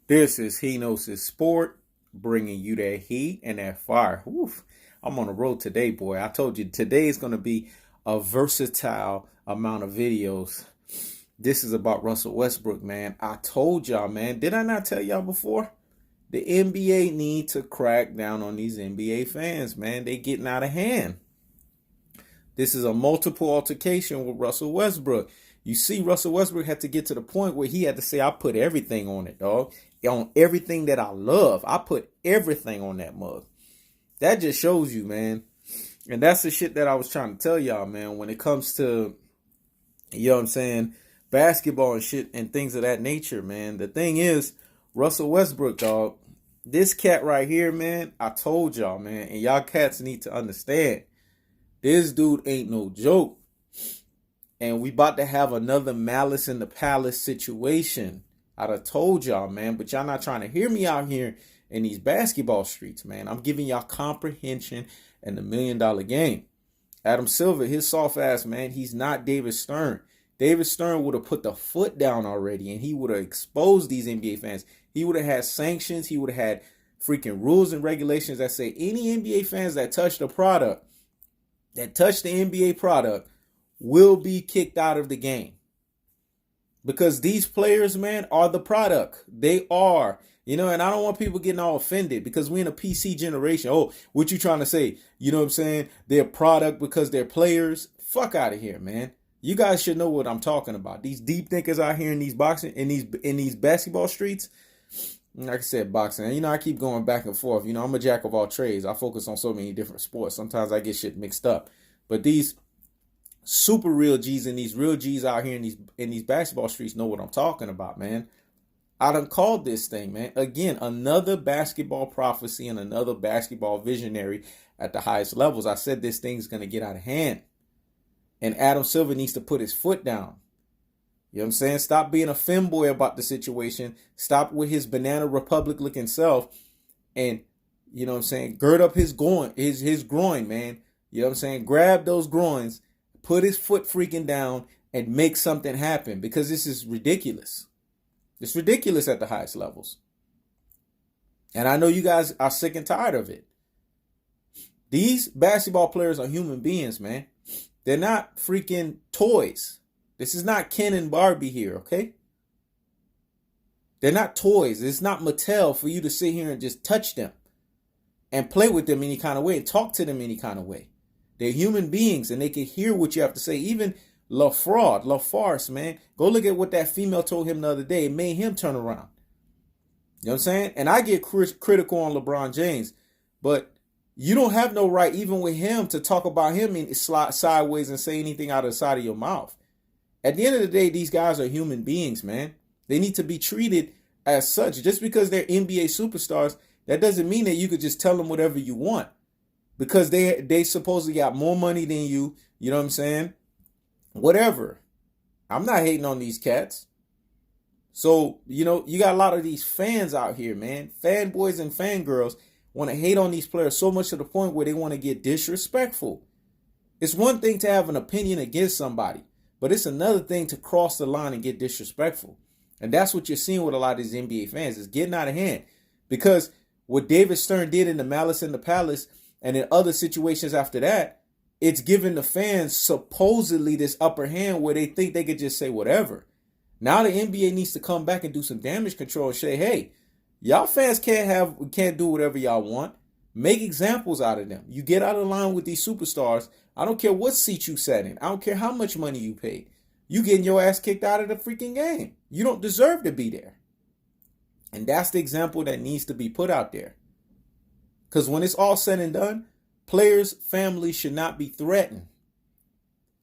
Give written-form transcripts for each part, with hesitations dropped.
This is He Knows His Sport, bringing you that heat and that fire. Oof, I'm on the road today, boy. I told you today is going to be a versatile amount of videos. This is about Russell Westbrook, man. I told y'all, man. Did I not tell y'all before? The NBA need to crack down on these NBA fans, man. They getting out of hand. This is a multiple altercation with Russell Westbrook. You see, Russell Westbrook had to get to the point where he had to say, I put everything on it, dog. On everything that I love. I put everything on that mug. That just shows you, man. And that's the shit that I was trying to tell y'all, man, when it comes to, you know what I'm saying, basketball and shit and things of that nature, man. The thing is, Russell Westbrook, dog, this cat right here, man, I told y'all, man, and y'all cats need to understand. This dude ain't no joke. And we about to have another Malice in the Palace situation. I'd have told y'all, man, but y'all not trying to hear me out here in these basketball streets, man. I'm giving y'all comprehension and the $1 million game. Adam Silver, his soft ass, man, he's not David Stern. David Stern would have put the foot down already, and he would have exposed these NBA fans. He would have had sanctions. He would have had freaking rules and regulations that say any NBA fans that touch the product, that touch the NBA product, will be kicked out of the game. Because these players, man, are the product. They are. You know, and I don't want people getting all offended because we're in a PC generation. Oh, what you trying to say? You know what I'm saying? They're product because they're players. Fuck out of here, man. You guys should know what I'm talking about. These deep thinkers out here in these boxing, in these basketball streets. Like I said, boxing. You know, I keep going back and forth. You know, I'm a jack of all trades. I focus on so many different sports. Sometimes I get shit mixed up. But these super real G's and these real G's out here in these basketball streets know what I'm talking about, man. I done called this thing, man. Again, another basketball prophecy and another basketball visionary at the highest levels. I said this thing's going to get out of hand. And Adam Silver needs to put his foot down. You know what I'm saying? Stop being a femboy about the situation. Stop with his Banana Republic looking self. And, you know what I'm saying, gird up his groin, man. You know what I'm saying? Grab those groins, put his foot freaking down, and make something happen. Because this is ridiculous. It's ridiculous at the highest levels. And I know you guys are sick and tired of it. These basketball players are human beings, man. They're not freaking toys. This is not Ken and Barbie here, okay? They're not toys. It's not Mattel for you to sit here and just touch them and play with them any kind of way and talk to them any kind of way. They're human beings and they can hear what you have to say. Even LaFarce, man. Go look at what that female told him the other day. It made him turn around. You know what I'm saying? And I get critical on LeBron James, but you don't have no right, even with him, to talk about him and slide sideways and say anything out of the side of your mouth. At the end of the day, these guys are human beings, man. They need to be treated as such. Just because they're NBA superstars, that doesn't mean that you could just tell them whatever you want. Because they supposedly got more money than you. You know what I'm saying? Whatever. I'm not hating on these cats. So, you know, you got a lot of these fans out here, man. Fanboys and fangirls want to hate on these players so much to the point where they want to get disrespectful. It's one thing to have an opinion against somebody, but it's another thing to cross the line and get disrespectful. And that's what you're seeing with a lot of these NBA fans. It's getting out of hand. Because what David Stern did in the Malice in the Palace and in other situations after that, it's giving the fans supposedly this upper hand where they think they could just say whatever. Now the NBA needs to come back and do some damage control and say, hey, y'all fans can't do whatever y'all want. Make examples out of them. You get out of line with these superstars. I don't care what seat you sat in. I don't care how much money you paid. You getting your ass kicked out of the freaking game. You don't deserve to be there. And that's the example that needs to be put out there. Because when it's all said and done, players' families should not be threatened.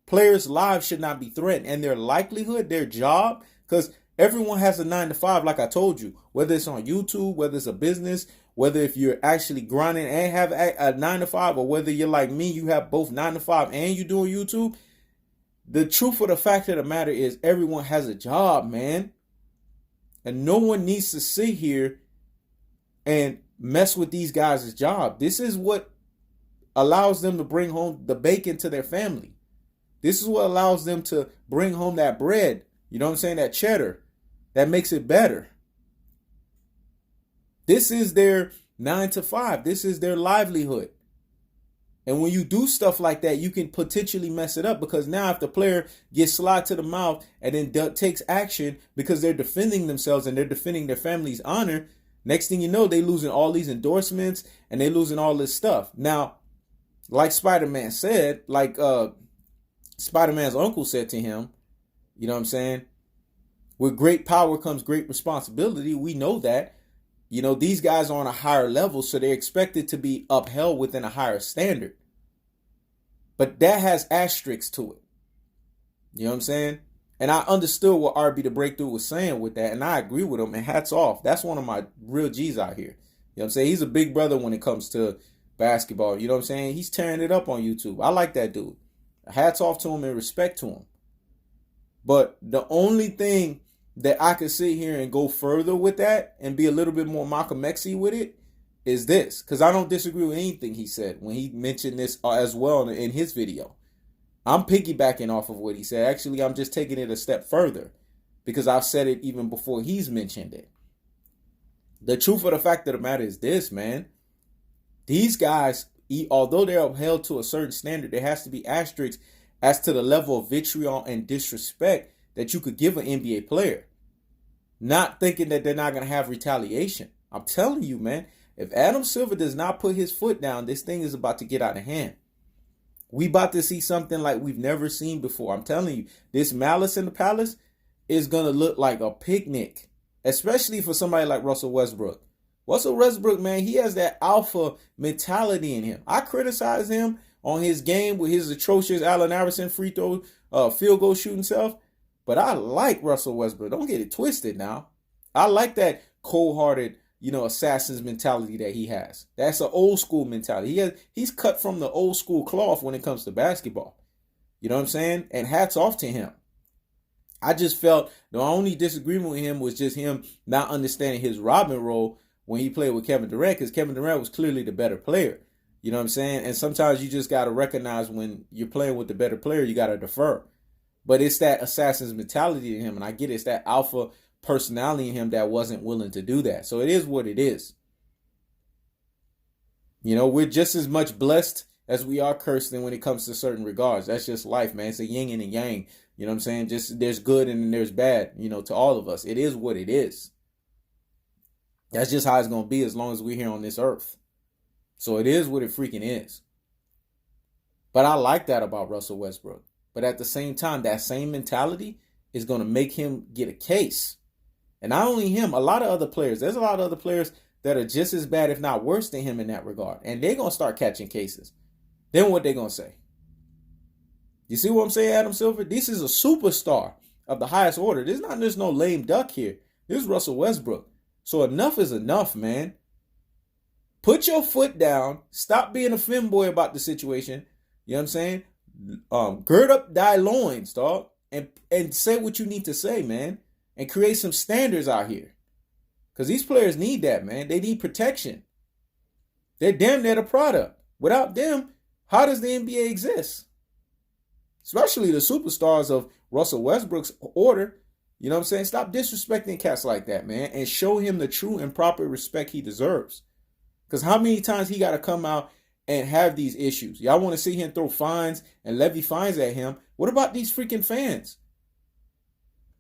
Players' lives should not be threatened. And their livelihood, their job, because everyone has a 9 to 5, like I told you, whether it's on YouTube, whether it's a business, whether if you're actually grinding and have a 9 to 5, or whether you're like me, you have both 9 to 5 and you're doing YouTube. The truth of the fact of the matter is everyone has a job, man. And no one needs to sit here and mess with these guys' job. This is what allows them to bring home the bacon to their family. This is what allows them to bring home that bread. You know what I'm saying? That cheddar. That makes it better. This is their 9 to 5. This is their livelihood. And when you do stuff like that, you can potentially mess it up, because now if the player gets slapped to the mouth and then takes action because they're defending themselves and they're defending their family's honor, next thing you know, they losing all these endorsements and they losing all this stuff. Now, like Spider-Man said, like Spider-Man's uncle said to him, you know what I'm saying? With great power comes great responsibility. We know that. You know, these guys are on a higher level, so they're expected to be upheld within a higher standard. But that has asterisks to it. You know what I'm saying? And I understood what RB the Breakthrough was saying with that, and I agree with him, and hats off. That's one of my real G's out here. You know what I'm saying? He's a big brother when it comes to basketball. You know what I'm saying? He's tearing it up on YouTube. I like that dude. Hats off to him and respect to him. But the only thing that I could sit here and go further with that and be a little bit more Malcolm X-y with it is this. Because I don't disagree with anything he said when he mentioned this as well in his video. I'm piggybacking off of what he said. Actually, I'm just taking it a step further because I've said it even before he's mentioned it. The truth of the fact of the matter is this, man. These guys, although they're upheld to a certain standard, there has to be asterisks as to the level of vitriol and disrespect that you could give an NBA player. Not thinking that they're not going to have retaliation. I'm telling you, man, if Adam Silver does not put his foot down, this thing is about to get out of hand. We about to see something like we've never seen before. I'm telling you, this malice in the palace is going to look like a picnic, especially for somebody like Russell Westbrook. Russell Westbrook, man, he has that alpha mentality in him. I criticize him on his game with his atrocious Allen Iverson field goal shooting self. But I like Russell Westbrook. Don't get it twisted now. I like that cold-hearted, assassin's mentality that he has. That's an old school mentality. He's cut from the old school cloth when it comes to basketball. You know what I'm saying? And hats off to him. I just felt the only disagreement with him was just him not understanding his Robin role when he played with Kevin Durant, because Kevin Durant was clearly the better player. You know what I'm saying? And sometimes you just got to recognize when you're playing with the better player, you got to defer. But it's that assassin's mentality in him, and I get it's that alpha personality in him that wasn't willing to do that. So it is what it is. We're just as much blessed as we are cursed when it comes to certain regards. That's just life, man. It's a yin and a yang. You know what I'm saying? Just there's good and then there's bad, to all of us. It is what it is. That's just how it's going to be as long as we're here on this earth. So it is what it freaking is. But I like that about Russell Westbrook. But at the same time, that same mentality is going to make him get a case. And not only him, a lot of other players. There's a lot of other players that are just as bad, if not worse than him in that regard. And they're going to start catching cases. Then what they going to say? You see what I'm saying, Adam Silver? This is a superstar of the highest order. There's no lame duck here. This is Russell Westbrook. So enough is enough, man. Put your foot down. Stop being a femboy about the situation. You know what I'm saying? Gird up thy loins, dog, and say what you need to say, man, and create some standards out here. Because these players need that, man. They need protection. They're damn near the product. Without them, how does the NBA exist? Especially the superstars of Russell Westbrook's order. You know what I'm saying? Stop disrespecting cats like that, man, and show him the true and proper respect he deserves. Because how many times he got to come out and have these issues? Y'all want to see him throw fines and levy fines at him. What about these freaking fans?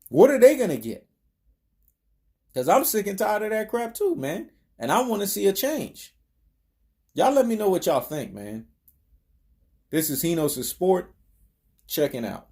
What are they going to get? Because I'm sick and tired of that crap too, man. And I want to see a change. Y'all let me know what y'all think, man. This is Hinos' Sport. Checking out.